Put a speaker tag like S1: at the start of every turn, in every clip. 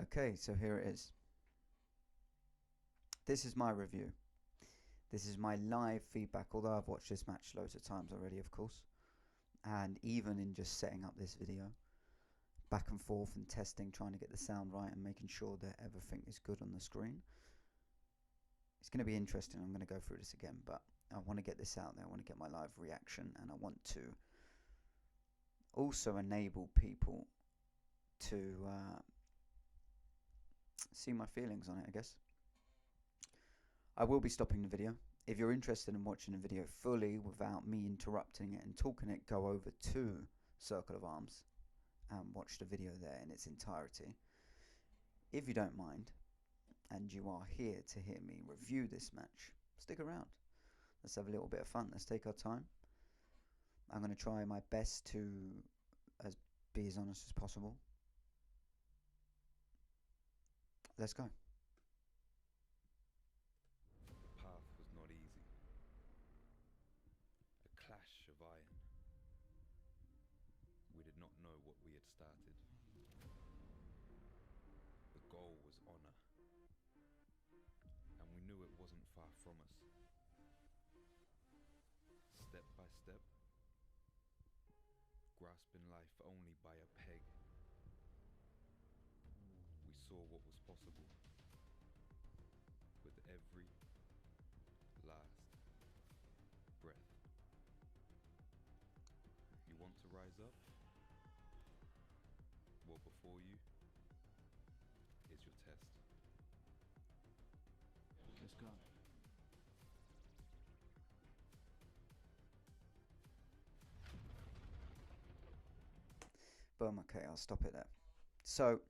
S1: Okay, so here it is. This is my review. This is my live feedback, although I've watched this match loads of times already, of course. And even in just setting up this video, back and forth and testing, trying to get the sound right and making sure that everything is good on the screen. It's going to be interesting. I'm going to go through this again, but I want to get this out there. I want to get my live reaction, and I want to also enable people to see my feelings on it, I guess. I will be stopping the video. If you're interested in watching the video fully without me interrupting it and talking it, go over to Circle of Arms and watch the video there in its entirety. If you don't mind, and you are here to hear me review this match, stick around. Let's have a little bit of fun. Let's take our time. I'm going to try my best to be as honest as possible. Let's go.
S2: The path was not easy. A clash of iron. We did not know what we had started. The goal was honor, and we knew it wasn't far from us. Step by step, grasping life only by a peg, we saw what was possible with every last breath. You want to rise up? Well, before you is your test.
S3: Let's go.
S1: Boom, okay, I'll stop it there. So,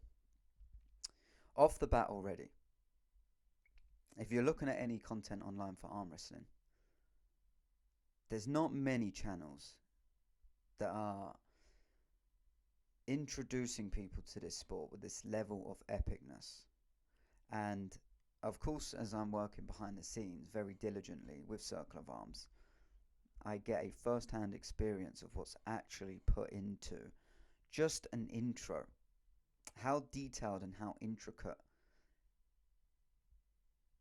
S1: off the bat already, if you're looking at any content online for arm wrestling, there's not many channels that are introducing people to this sport with this level of epicness. And of course, as I'm working behind the scenes very diligently with Circle of Arms, I get a first-hand experience of what's actually put into just an intro. How detailed and how intricate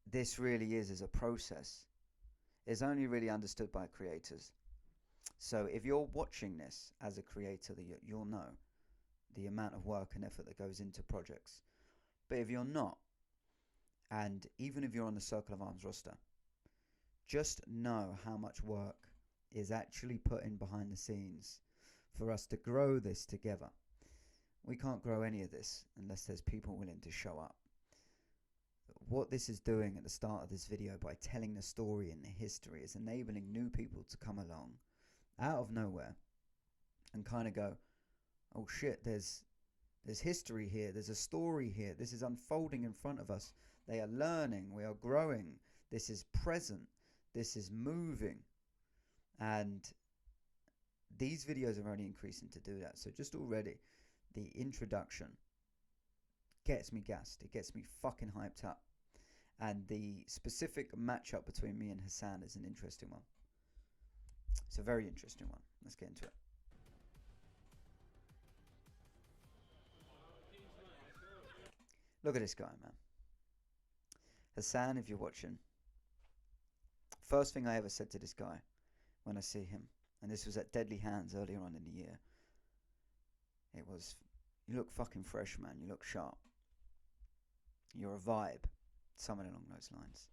S1: this really is as a process is only really understood by creators. So if you're watching this as a creator, you'll know the amount of work and effort that goes into projects. But if you're not, and even if you're on the Circle of Arms roster, just know how much work is actually put in behind the scenes for us to grow this together. We can't grow any of this unless there's people willing to show up. What this is doing at the start of this video by telling the story and the history is enabling new people to come along out of nowhere and kind of go, oh shit, there's history here, there's a story here, this is unfolding in front of us. They are learning, we are growing, this is present, this is moving. And these videos are only increasing to do that. So just already, the introduction gets me gassed. It gets me fucking hyped up. And the specific matchup between me and Hasan is an interesting one. It's a very interesting one. Let's get into it. Look at this guy, man. Hasan, if you're watching, first thing I ever said to this guy when I see him, and this was at Deadly Hands earlier on in the year, it was, you look fucking fresh, man. You look sharp. You're a vibe. Something along those lines.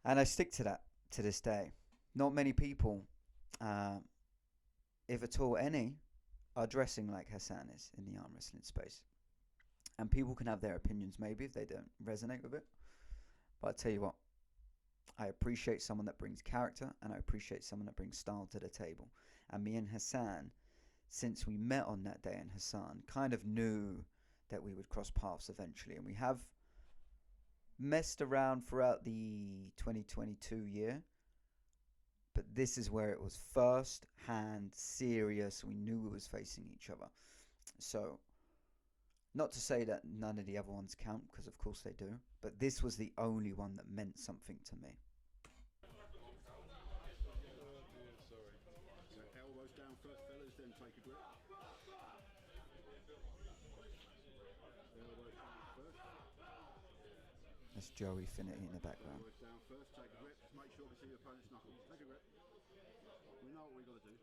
S1: And I stick to that to this day. Not many people, if at all any, are dressing like Hasan is in the arm wrestling space. And people can have their opinions maybe if they don't resonate with it. But I tell you what, I appreciate someone that brings character, and I appreciate someone that brings style to the table. And me and Hasan, since we met on that day in Hasan, kind of knew that we would cross paths eventually. And we have messed around throughout the 2022 year. But this is where it was first hand serious. We knew we was facing each other. So, not to say that none of the other ones count, because of course they do. But this was the only one that meant something to me.
S3: Elbows down first, fellas, then take a grip.
S1: That's Joey Finity in the background.
S3: Down first, take a grip. Just make sure we see your opponent's knuckles. Take a grip. We know what we got to do.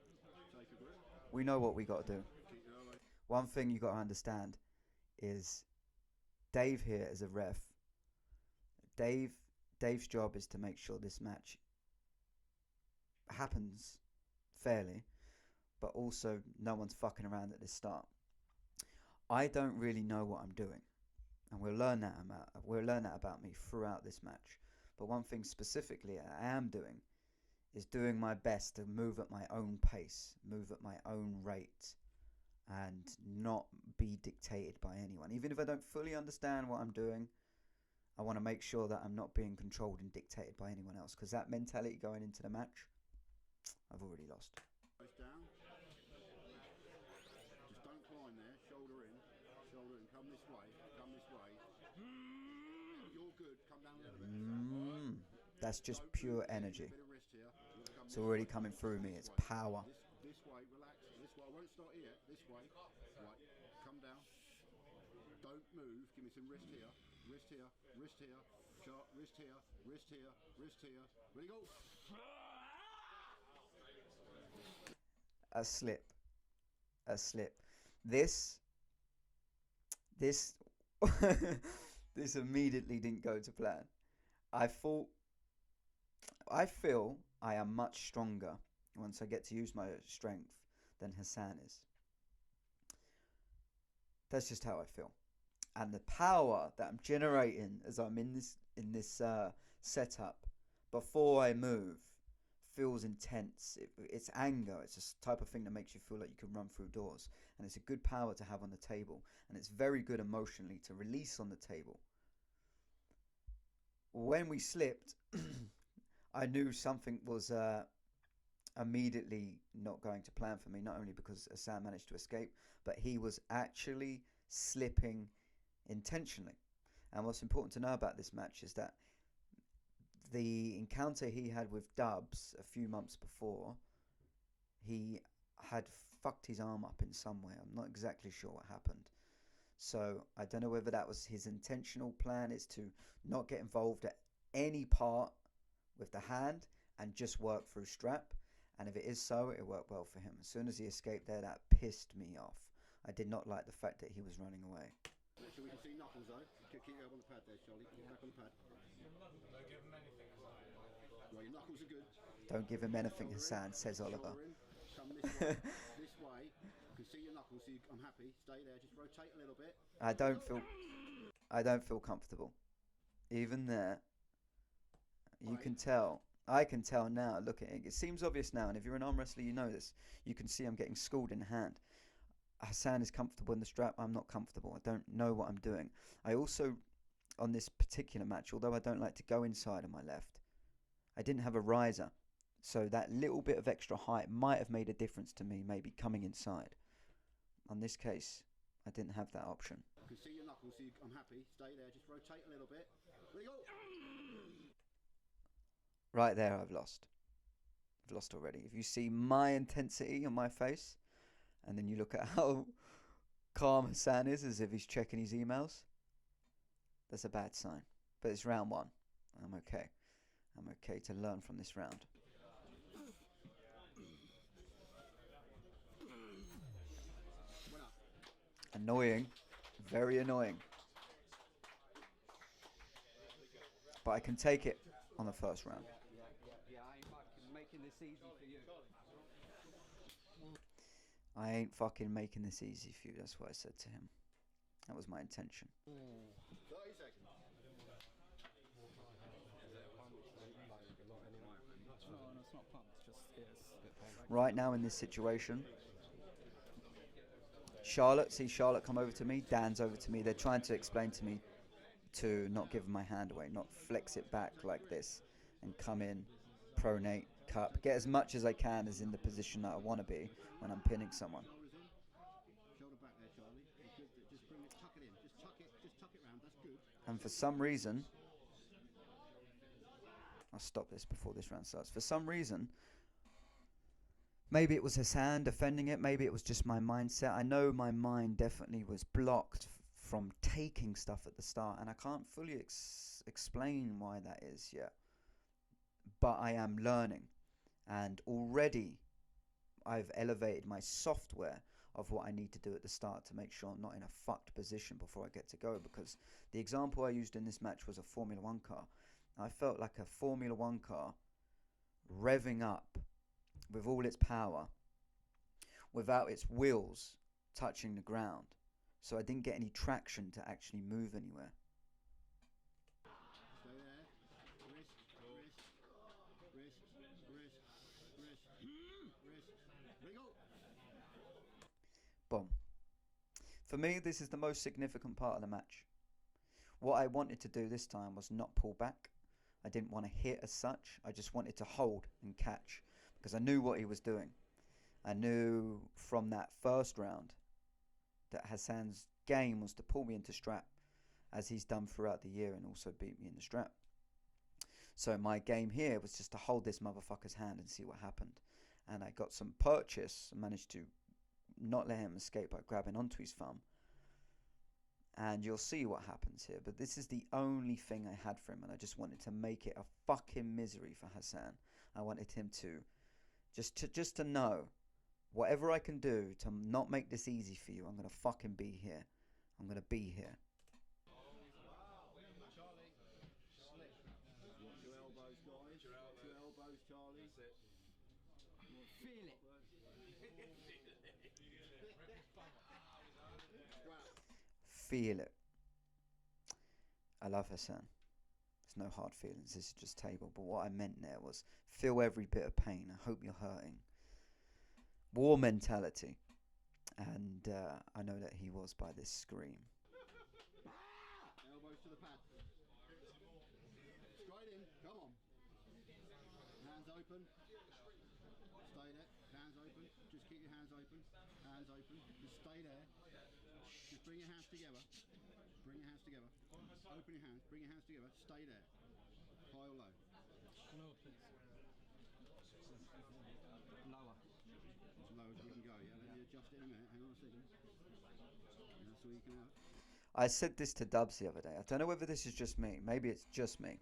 S3: Take a grip.
S1: We know what we got to do.
S3: Keep your elbow.
S1: One thing you got to understand is Dave here is a ref. Dave's job is to make sure this match happens fairly, but also no one's fucking around at the start. I don't really know what I'm doing, and we'll learn that about me throughout this match. But one thing specifically I am doing is doing my best to move at my own pace, move at my own rate, and not be dictated by anyone. Even if I don't fully understand what I'm doing, I want to make sure that I'm not being controlled and dictated by anyone else, because that mentality going into the match, I've already lost.
S3: Down. Just don't climb there. Shoulder in. Come this way. You're good. Come down a little bit.
S1: That's just pure energy. It's already coming through me. It's power.
S3: This way. Relax. This way. I won't start here. This way. Right. Come down. Don't move. Give me some wrist here. Wrist here. Wrist here. Sharp. Wrist here. Wrist here. Wrist here. Ready, go.
S1: A slip. This this immediately didn't go to plan. I feel I am much stronger once I get to use my strength than Hasan is. That's just how I feel. And the power that I'm generating as I'm in this setup before I move feels intense. It's anger. It's a type of thing that makes you feel like you can run through doors, and it's a good power to have on the table, and it's very good emotionally to release on the table. When we slipped, I knew something was immediately not going to plan for me, not only because Hasan managed to escape, but he was actually slipping intentionally. And what's important to know about this match is that the encounter he had with Dubs a few months before, he had fucked his arm up in some way. I'm not exactly sure what happened. So I don't know whether that was his intentional plan, is to not get involved at any part with the hand and just work through strap. And if it is so, it worked well for him. As soon as he escaped there, that pissed me off. I did not like the fact that he was running away.
S3: Make sure we can see knuckles though. Keep your elbow on the pad there, Charlie. Get back on the pad.
S2: Don't give him anything.
S3: Well, your knuckles are good.
S1: Don't give him anything, Hasan, says Oliver.
S3: Come this way. This way. You can see your knuckles, so I'm happy. Stay there. Just rotate a little bit.
S1: I don't feel comfortable. Even there, you can tell. I can tell now. Look at it. It seems obvious now, and if you're an arm wrestler, you know this. You can see I'm getting schooled in hand. Hasan is comfortable in the strap. I'm not comfortable. I don't know what I'm doing. I also, on this particular match, although I don't like to go inside on my left, I didn't have a riser. So that little bit of extra height might have made a difference to me, maybe coming inside. On this case, I didn't have that option.
S3: You can see your knuckles, so I'm happy. Stay there. Just rotate a little bit. Ready, go.
S1: Right there, I've lost. I've lost already. If you see my intensity on my face, and then you look at how calm Hasan is, as if he's checking his emails, that's a bad sign. But it's round one. I'm okay. I'm okay to learn from this round. Annoying. Very annoying. But I can take it on the first round.
S4: Yeah, I ain't fucking making this easy for you.
S1: I ain't fucking making this easy for you. That's what I said to him. That was my intention.
S3: 30 seconds.
S4: No, it's not pumped. Just
S1: Right now in this situation, Charlotte come over to me, Dan's over to me. They're trying to explain to me to not give my hand away, not flex it back like this and come in, pronate, cup, get as much as I can as in the position that I want to be when I'm pinning someone.
S3: Shoulder back there, Charlie. Good. Just bring it, tuck it in. Just tuck it round. That's good.
S1: And for some reason, I'll stop this before this round starts. For some reason, maybe it was Hasan defending it, maybe it was just my mindset. I know my mind definitely was blocked from taking stuff at the start, and I can't fully explain why that is yet, but I am learning, and already I've elevated my software of what I need to do at the start to make sure I'm not in a fucked position before I get to go, because the example I used in this match was a Formula 1 car. I felt like a Formula 1 car revving up with all its power without its wheels touching the ground, so I didn't get any traction to actually move anywhere.
S3: Stay there. Wrist, wrist, wrist, wrist, wrist.
S1: Boom. For me, this is the most significant part of the match. What I wanted to do this time was not pull back. I didn't want to hit as such. I just wanted to hold and catch, because I knew what he was doing. I knew from that first round that Hasan's game was to pull me into strap, as he's done throughout the year, and also beat me in the strap. So my game here was just to hold this motherfucker's hand and see what happened. And I got some purchase, managed to not let him escape by grabbing onto his thumb. And you'll see what happens here. But this is the only thing I had for him, and I just wanted to make it a fucking misery for Hasan. I wanted him to just to know, whatever I can do to not make this easy for you, I'm going to fucking be here. I'm going to be here.
S3: Watch your elbows, guys. Watch your elbows, Charlie.
S4: Feel it.
S1: Feel it. I love Hasan. There's no hard feelings. This is just table. But what I meant there was feel every bit of pain. I hope you're hurting. War mentality. And I know that he was by this scream.
S3: Elbows to the pad. Straight in. Come on. Hands open. Stay there. Hands open. Just keep your hands open. Hands open. Just stay there. Just bring your hands together. Bring your hands together. Open your hands. Bring your hands together. Stay there. High or low?
S4: Lower, please. Lower.
S3: As low as you can go, yeah? Let me adjust it in a minute. Hang on a second. And that's all you can have.
S1: I said this to Dubs the other day. I don't know whether this is just me. Maybe it's just me.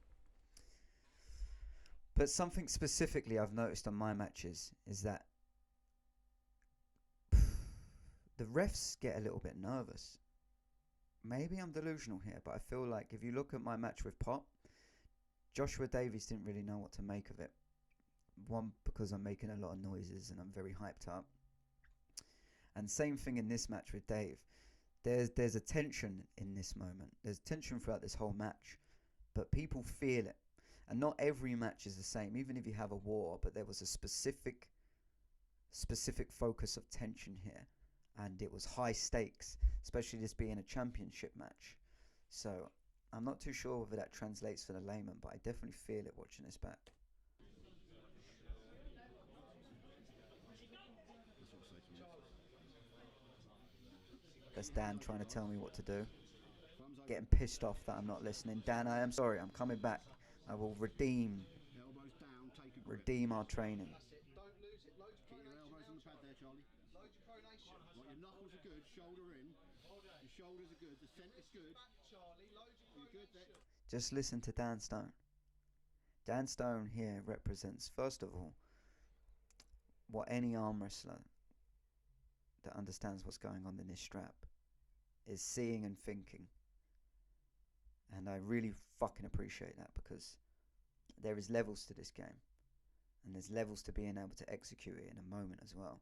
S1: But something specifically I've noticed on my matches is that the refs get a little bit nervous. Maybe I'm delusional here, but I feel like if you look at my match with Pop, Joshua Davies didn't really know what to make of it. One, because I'm making a lot of noises and I'm very hyped up. And same thing in this match with Dave. There's a tension in this moment. There's tension throughout this whole match, but people feel it. And not every match is the same, even if you have a war, but there was a specific focus of tension here. And it was high stakes, especially this being a championship match. So I'm not too sure whether that translates for the layman, but I definitely feel it watching this back. That's Dan trying to tell me what to do. Getting pissed off that I'm not listening. Dan, I am sorry. I'm coming back. I will redeem our training.
S3: Don't lose it. Loads of pronation. Keep your elbows on the pad there, Charlie. Loads of pronation. Right, your knuckles are good. Shoulder in. Your shoulders are good. The centre's good. You're good there.
S1: Just listen to Dan Stone. Dan Stone here represents, first of all, what any arm wrestler that understands what's going on in this strap is seeing and thinking. And I really fucking appreciate that, because there is levels to this game. And there's levels to being able to execute it in a moment as well.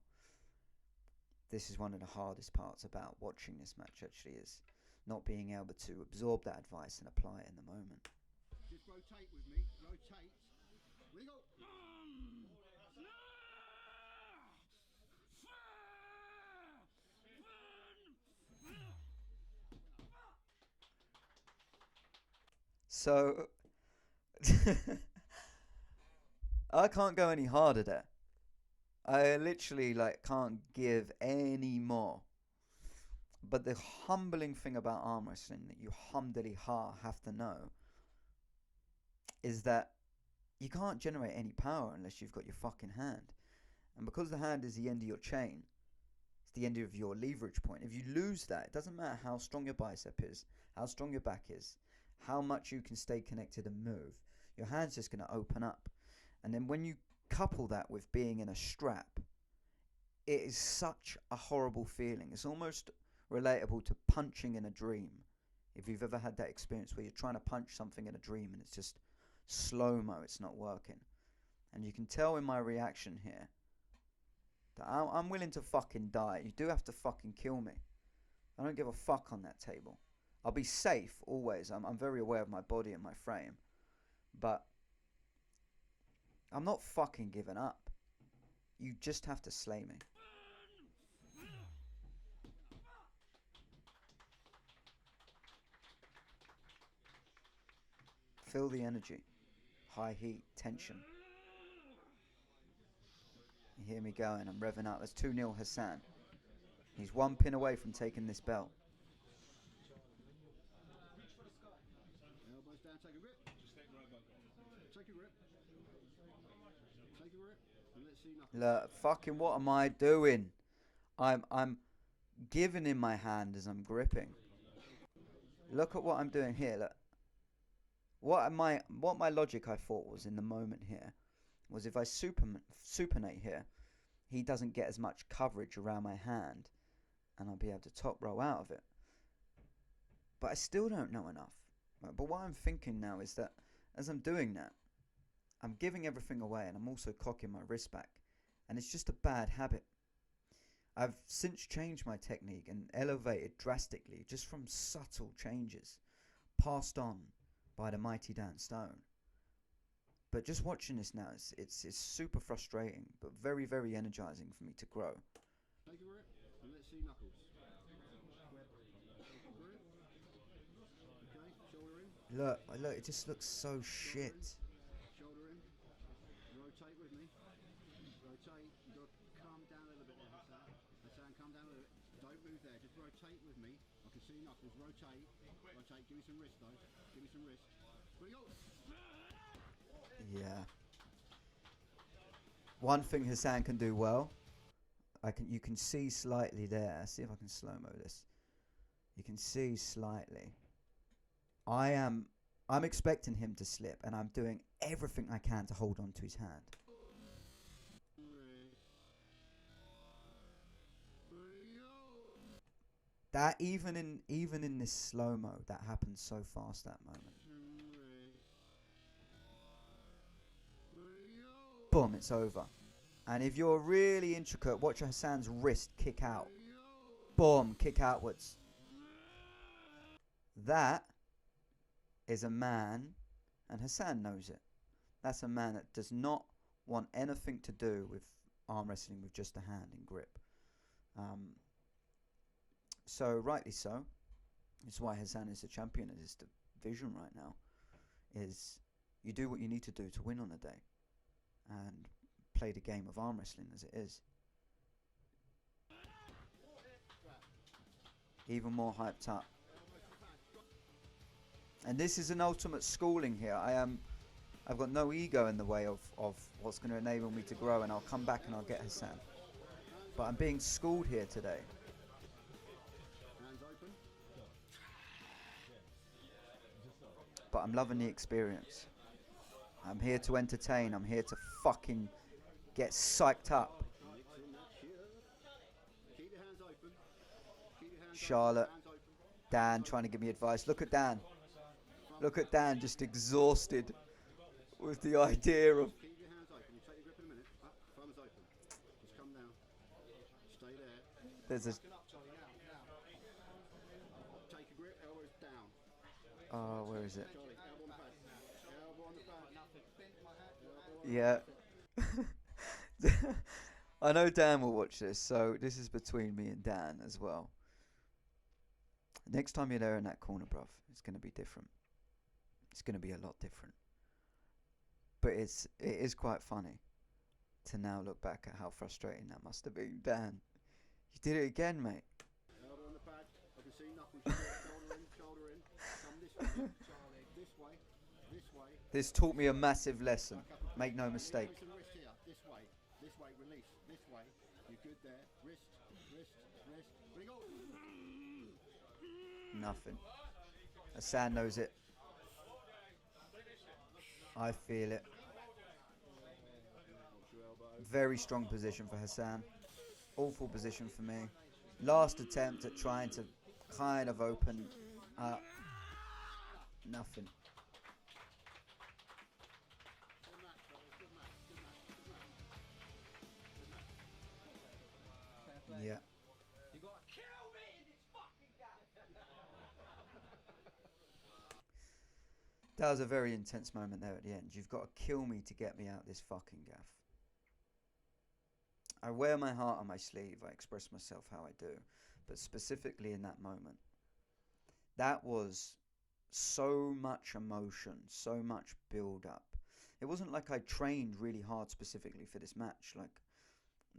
S1: This is one of the hardest parts about watching this match, actually, is not being able to absorb that advice and apply it in the moment.
S3: Just rotate with me. Rotate. Wiggle.
S1: So I can't go any harder there. I literally can't give any more. But the humbling thing about arm wrestling that you humdily have to know is that you can't generate any power unless you've got your fucking hand. And because the hand is the end of your chain, It's the end of your leverage point. If you lose that, it doesn't matter how strong your bicep is, how strong your back is, how much you can stay connected and move. Your hand's just going to open up. And then when you couple that with being in a strap, it is such a horrible feeling. It's almost relatable to punching in a dream. If you've ever had that experience where you're trying to punch something in a dream and it's just slow-mo, it's not working. And you can tell in my reaction here that I'm willing to fucking die. You do have to fucking kill me. I don't give a fuck on that table. I'll be safe always. I'm very aware of my body and my frame. But I'm not fucking giving up. You just have to slay me. Feel the energy. High heat, tension. You hear me going, I'm revving up. There's 2-0 Hasan. He's one pin away from taking this belt.
S3: Elbows down, take a grip. Take a grip. Take a grip. And let's see nothing.
S1: Look, fucking what am I doing? I'm giving in my hand as I'm gripping. Look at what I'm doing here. Look. What my logic I thought was in the moment here was if I supinate here, he doesn't get as much coverage around my hand and I'll be able to top row out of it. But I still don't know enough. Right? But what I'm thinking now is that as I'm doing that, I'm giving everything away and I'm also cocking my wrist back. And it's just a bad habit. I've since changed my technique and elevated drastically just from subtle changes passed on by the mighty Dan Stone. But just watching this now, it's super frustrating, but very, very energizing for me to grow.
S3: Take a grip and let's see knuckles. Okay, shoulder in.
S1: Look, it just looks so shit.
S3: Shoulder in. Rotate with me. Rotate. You've got to calm down a little bit there, Hasan. Hasan, calm down a little bit. Don't move there. Just rotate with me. I can see knuckles. Rotate. Rotate. Give me some wrist, though. Give me some wrist. Ready, go.
S1: Yeah. One thing Hasan can do well, you can see slightly there. Let's see if I can slow-mo this. You can see slightly. I'm expecting him to slip, and I'm doing everything I can to hold on to his hand. That even in this slow-mo, that happens so fast that moment. Boom, it's over. And if you're really intricate, watch Hasan's wrist kick out. Boom, kick outwards. That is a man, and Hasan knows it. That's a man that does not want anything to do with arm wrestling with just a hand and grip. So rightly so. It's why Hasan is the champion of this division right now. Is you do what you need to do to win on the day, and play the game of arm wrestling as it is. Even more hyped up. And this is an ultimate schooling here. I've got no ego in the way of what's going to enable me to grow, and I'll come back and I'll get Hasan. But I'm being schooled here today. But I'm loving the experience. I'm here to entertain. I'm here to fucking get psyched up. Charlotte, Dan trying to give me advice. Look at Dan. Look at Dan just exhausted with the idea of...
S3: Keep your hands open. You take your grip in a minute. Up, thumbs open. Just come down. Stay there.
S1: There's a...
S3: Take a grip, elbows down.
S1: Oh, where is it?
S3: Charlie, elbow on the pad. Elbow on the pad.
S1: Yeah. I know Dan will watch this, so this is between me and Dan as well. Next time you're there in that corner, bruv, it's going to be different. It's going to be a lot different. But it is quite funny to now look back at how frustrating that must have been. Dan, you did it again, mate.
S3: Elbow on the pad. I can see knuckles. Shoulder in. Come this way, Charlie. This way. This way.
S1: This taught me a massive lesson. Make no mistake.
S3: Wrist here. This way. This way. Release. This way. You're good there. Wrist. Wrist.
S1: Nothing. Hasan knows it. I feel it. Very strong position for Hasan. Awful position for me. Last attempt at trying to kind of open up. Nothing. Yeah.
S4: You gotta kill me in this fucking game.
S1: That was a very intense moment there at the end. You've got to kill me to get me out this fucking gaff. I wear my heart on my sleeve. I express myself how I do. But specifically in that moment, that was so much emotion, so much build up. It wasn't like I trained really hard specifically for this match. Like,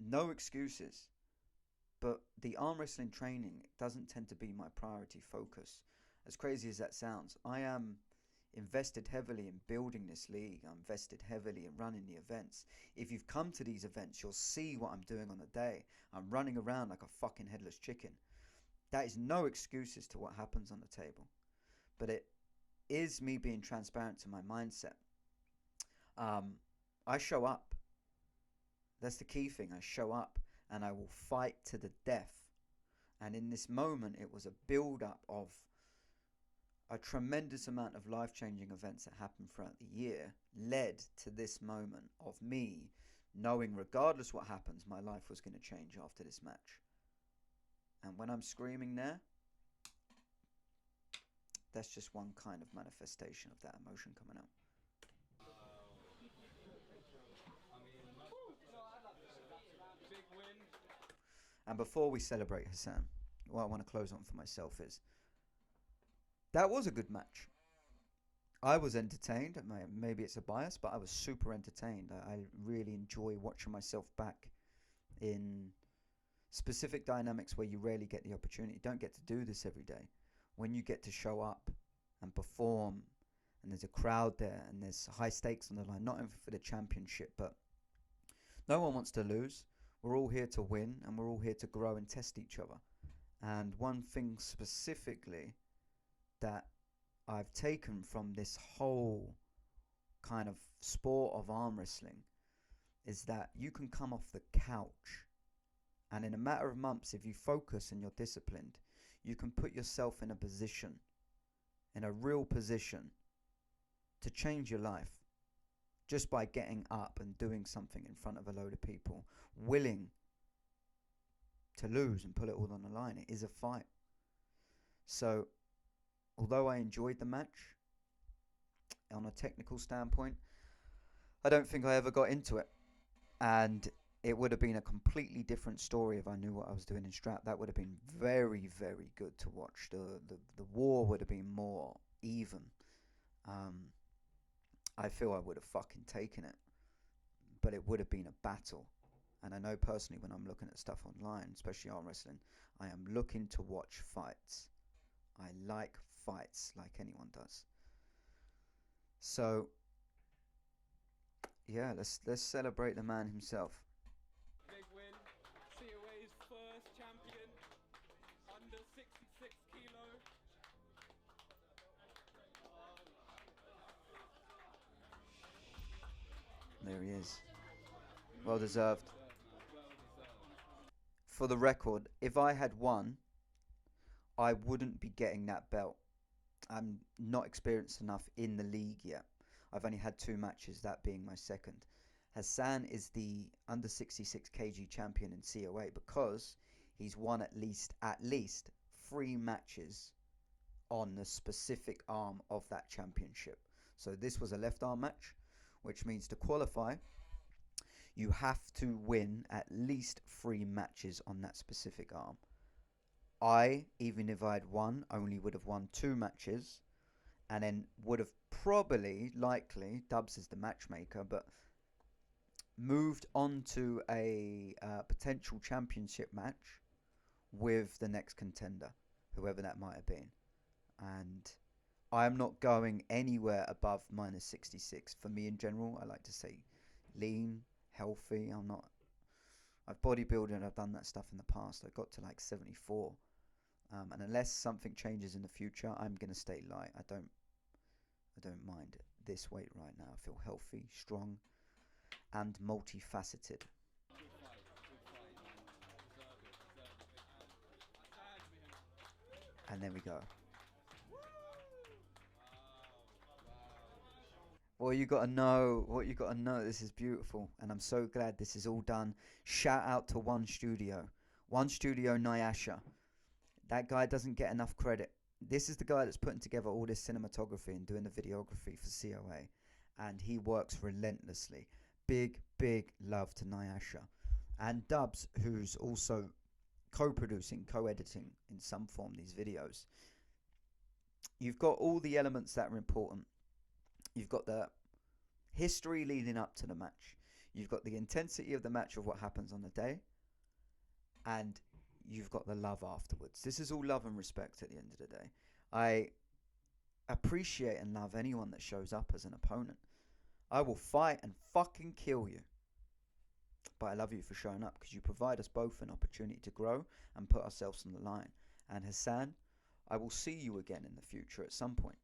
S1: no excuses. But the arm wrestling training doesn't tend to be my priority focus. As crazy as that sounds, I am invested heavily in building this league. I'm invested heavily in running the events. If you've come to these events, you'll see what I'm doing on the day. I'm running around like a fucking headless chicken. That is no excuses to what happens on the table. But it is me being transparent to my mindset. I show up. That's the key thing. I show up and I will fight to the death. And in this moment, it was a build-up of a tremendous amount of life-changing events that happened throughout the year led to this moment of me knowing regardless what happens, my life was going to change after this match. And when I'm screaming there, that's just one kind of manifestation of that emotion coming out.
S4: Big win.
S1: And before we celebrate Hasan, what I want to close on for myself is, that was a good match. I was entertained. Maybe it's a bias, but I was super entertained. I really enjoy watching myself back in specific dynamics where you rarely get the opportunity. You don't get to do this every day. When you get to show up and perform, and there's a crowd there, and there's high stakes on the line, not only for the championship, but no one wants to lose. We're all here to win, and we're all here to grow and test each other. And one thing specifically that I've taken from this whole kind of sport of arm wrestling is that you can come off the couch, and in a matter of months, if you focus and you're disciplined, you can put yourself in a position, in a real position, to change your life just by getting up and doing something in front of a load of people, willing to lose and put it all on the line. It is a fight. So although I enjoyed the match on a technical standpoint, I don't think I ever got into it. And it would have been a completely different story if I knew what I was doing in strap. That would have been very, very good to watch. The war would have been more even. I feel I would have fucking taken it. But it would have been a battle. And I know personally when I'm looking at stuff online, especially arm wrestling, I am looking to watch fights. I like fights like anyone does. So yeah, let's celebrate the man himself.
S4: Big win. COA's first champion. Under 66 kilo.
S1: There he is. Well deserved. For the record, if I had won, I wouldn't be getting that belt. I'm not experienced enough in the league yet. I've only had 2 matches, that being my second. Hasan is the under 66 kg champion in COA because he's won at least 3 matches on the specific arm of that championship. So this was a left arm match, which means to qualify, you have to win at least 3 matches on that specific arm. I, even if I'd won, only would have won 2 matches, and then would have probably, likely, Dubs is the matchmaker, but moved on to a potential championship match with the next contender, whoever that might have been. And I'm not going anywhere above minus 66. For me in general, I like to say lean, healthy. I've bodybuilded and I've done that stuff in the past. I got to like 74. And unless something changes in the future, I'm gonna stay light. I don't mind this weight right now. I feel healthy, strong, and multifaceted. And there we go. Well, you gotta know what you gotta know. This is beautiful, and I'm so glad this is all done. Shout out to One Studio Nyasha. That guy doesn't get enough credit. This is the guy that's putting together all this cinematography and doing the videography for COA, and he works relentlessly. Big love to Nyasha. And Dubs, who's also co-producing, co-editing in some form these videos. You've got all the elements that are important. You've got the history leading up to the match. You've got the intensity of the match of what happens on the day. And you've got the love afterwards. This is all love and respect at the end of the day. I appreciate and love anyone that shows up as an opponent. I will fight and fucking kill you. But I love you for showing up, because you provide us both an opportunity to grow and put ourselves on the line. And Hasan, I will see you again in the future at some point.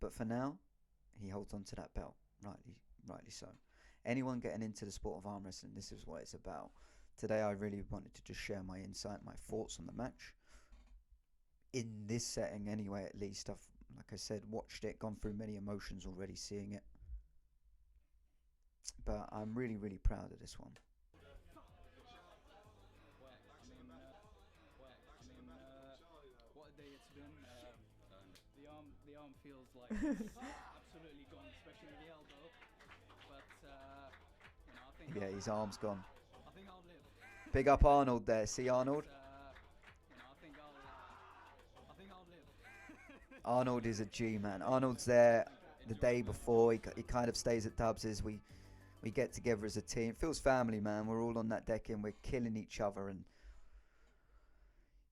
S1: But for now, he holds on to that belt, rightly so. Anyone getting into the sport of arm wrestling, this is what it's about. Today I really wanted to just share my insight, my thoughts on the match. In this setting anyway, at least. I've, like I said, watched it, gone through many emotions already seeing it. But I'm really proud of this one.
S4: What a day it's been. The arm feels like it's absolutely gone, especially the elbow. But you know, I think
S1: Yeah, his arm's gone.
S4: I think I'll live.
S1: Big up Arnold there. See Arnold?
S4: You know, I think I'll live.
S1: Arnold is a G, man. Arnold's there the day before. He kind of stays at Dubs's. We get together as a team. It feels family, man. We're all on that deck and we're killing each other. And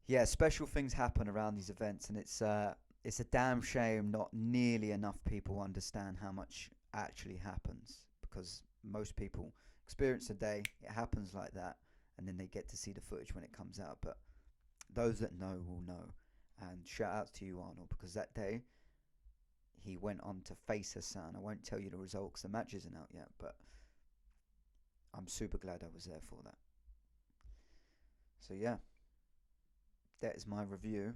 S1: yeah, special things happen around these events, and it's a damn shame not nearly enough people understand how much actually happens, because most people experience a day, it happens like that, and then they get to see the footage when it comes out. But those that know will know. And shout out to you, Arnold, because that day he went on to face Hasan. I won't tell you the result because the match isn't out yet, but I'm super glad I was there for that. So yeah, that is my review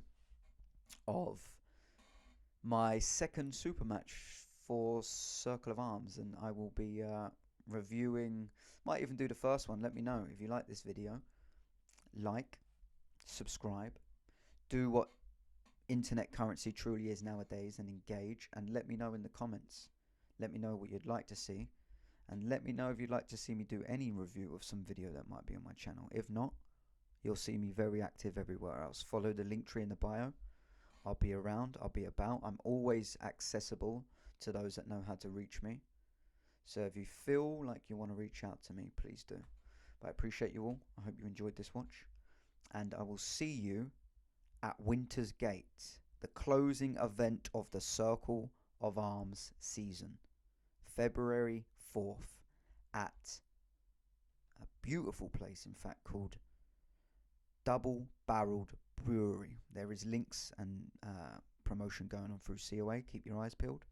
S1: of my second super match for Circle of Arms, and I will be reviewing, might even do the first one. Let me know if you like this video. Like, subscribe, do what internet currency truly is nowadays, and engage, and let me know in the comments. Let me know what you'd like to see, and let me know if you'd like to see me do any review of some video that might be on my channel. If not, you'll see me very active everywhere else. Follow the link tree in the bio. I'll be around, I'll be about. I'm always accessible to those that know how to reach me. So if you feel like you want to reach out to me, please do. But I appreciate you all. I hope you enjoyed this watch. And I will see you at Winter's Gate, the closing event of the Circle of Arms season. February 4th at a beautiful place, in fact, called Double Barreled Brewery. There is links and promotion going on through COA. Keep your eyes peeled.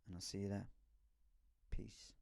S1: And I'll see you there. Peace.